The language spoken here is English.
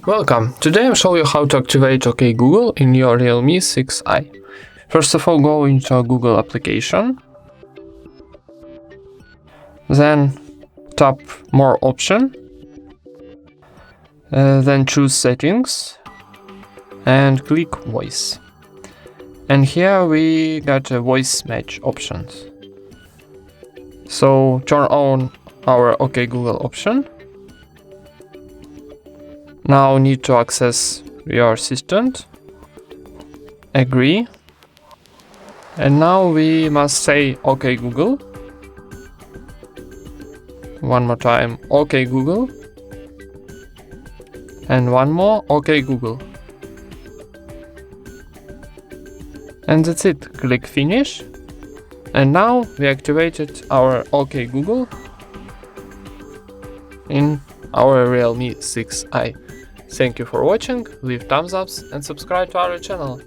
Welcome! Today I'll show you how to activate OK Google in your Realme 6i. First of all, go into a Google application. Then tap More option. Then choose Settings. And click Voice. And here we got a voice match options. So turn on our OK Google option. Now need to access your assistant. Agree. And now we must say OK Google. One more time, OK Google. And one more, OK Google. And that's it. Click Finish. And now we activated our OK Google in our Realme 6i. Thank you for watching, leave thumbs ups and subscribe to our channel.